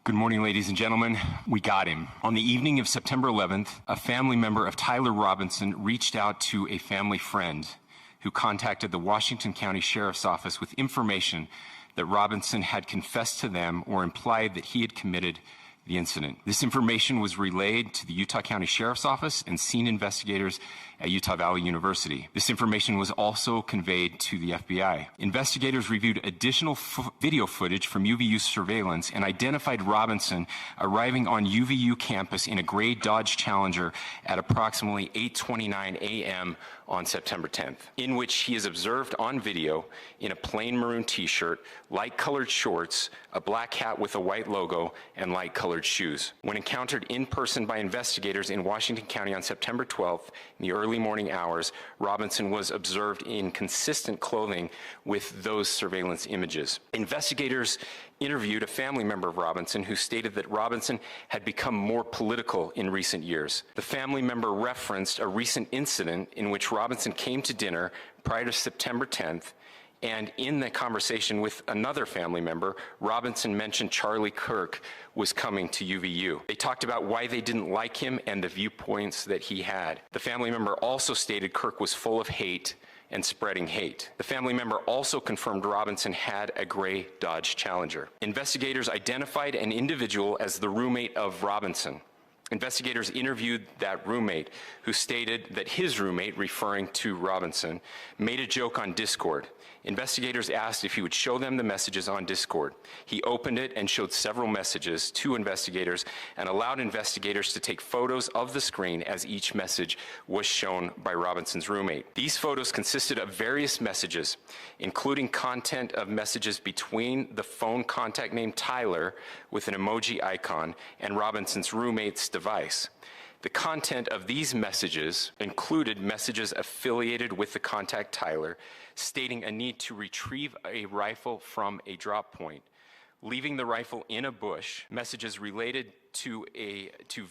Good morning, ladies and gentlemen. We got him. On the evening of September 11th, a family member of Tyler Robinson reached out to a family friend who contacted the Washington County Sheriff's Office with information that Robinson had confessed to them or implied that he had committed the incident. This information was relayed to the Utah County Sheriff's Office and scene investigators at Utah Valley University. This information was also conveyed to the FBI. Investigators reviewed additional video footage from UVU surveillance and identified Robinson arriving on UVU campus in a gray Dodge Challenger at approximately 8:29 a.m. on September 10th, in which he is observed on video in a plain maroon t-shirt, light-colored shorts, a black hat with a white logo, and light-colored shoes. When encountered in person by investigators in Washington County on September 12th, in the early morning hours, Robinson was observed in consistent clothing with those surveillance images. Investigators interviewed a family member of Robinson who stated that Robinson had become more political in recent years. The family member referenced a recent incident in which Robinson came to dinner prior to September 10th, and in the conversation with another family member, Robinson mentioned Charlie Kirk was coming to UVU. They talked about why they didn't like him and the viewpoints that he had. The family member also stated Kirk was full of hate and spreading hate. The family member also confirmed Robinson had a gray Dodge Challenger. Investigators identified an individual as the roommate of Robinson. Investigators interviewed that roommate, who stated that his roommate, referring to Robinson, made a joke on Discord. Investigators asked if he would show them the messages on Discord. He opened it and showed several messages to investigators and allowed investigators to take photos of the screen as each message was shown by Robinson's roommate. These photos consisted of various messages, including content of messages between the phone contact named Tyler with an emoji icon and Robinson's roommate's device. The content of these messages included messages affiliated with the contact Tyler, stating a need to retrieve a rifle from a drop point, leaving the rifle in a bush, messages related to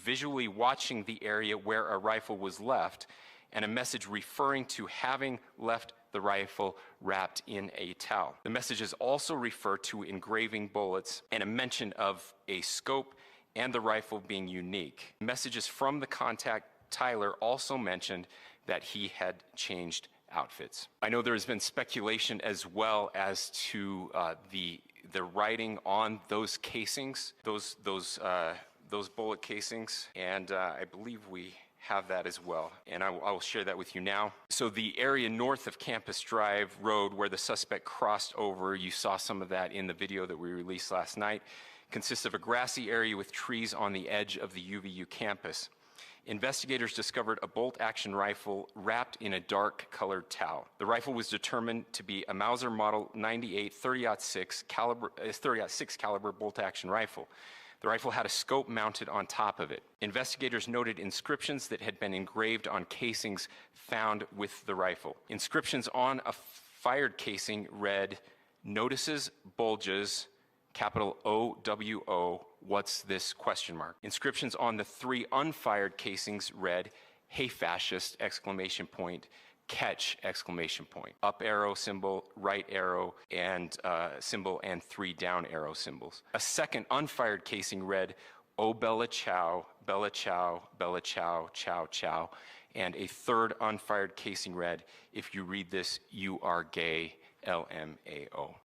visually watching the area where a rifle was left, and a message referring to having left the rifle wrapped in a towel. The messages also refer to engraving bullets and a mention of a scope and the rifle being unique. Messages from the contact Tyler also mentioned that he had changed outfits. I know there has been speculation as well as to the writing on those casings, those bullet casings, and I believe we have that as well, and I will share that with you now. So the area north of Campus Drive Road where the suspect crossed over, you saw some of that in the video that we released last night, consists of a grassy area with trees on the edge of the UVU campus. Investigators discovered a bolt-action rifle wrapped in a dark-colored towel. The rifle was determined to be a Mauser Model 98 30-06 caliber bolt-action rifle. The rifle had a scope mounted on top of it. Investigators noted inscriptions that had been engraved on casings found with the rifle. Inscriptions on a fired casing read, "Notices, bulges, capital OWO, what's this question mark?" Inscriptions on the 3 unfired casings read, "Hey fascist, exclamation point, catch, exclamation point." Up arrow symbol, right arrow and symbol, and 3 down arrow symbols. A second unfired casing read, "Oh Bella Chow, Bella Chow, Bella Chow, Chow Chow." And a third unfired casing read, "If you read this, you are gay, LMAO."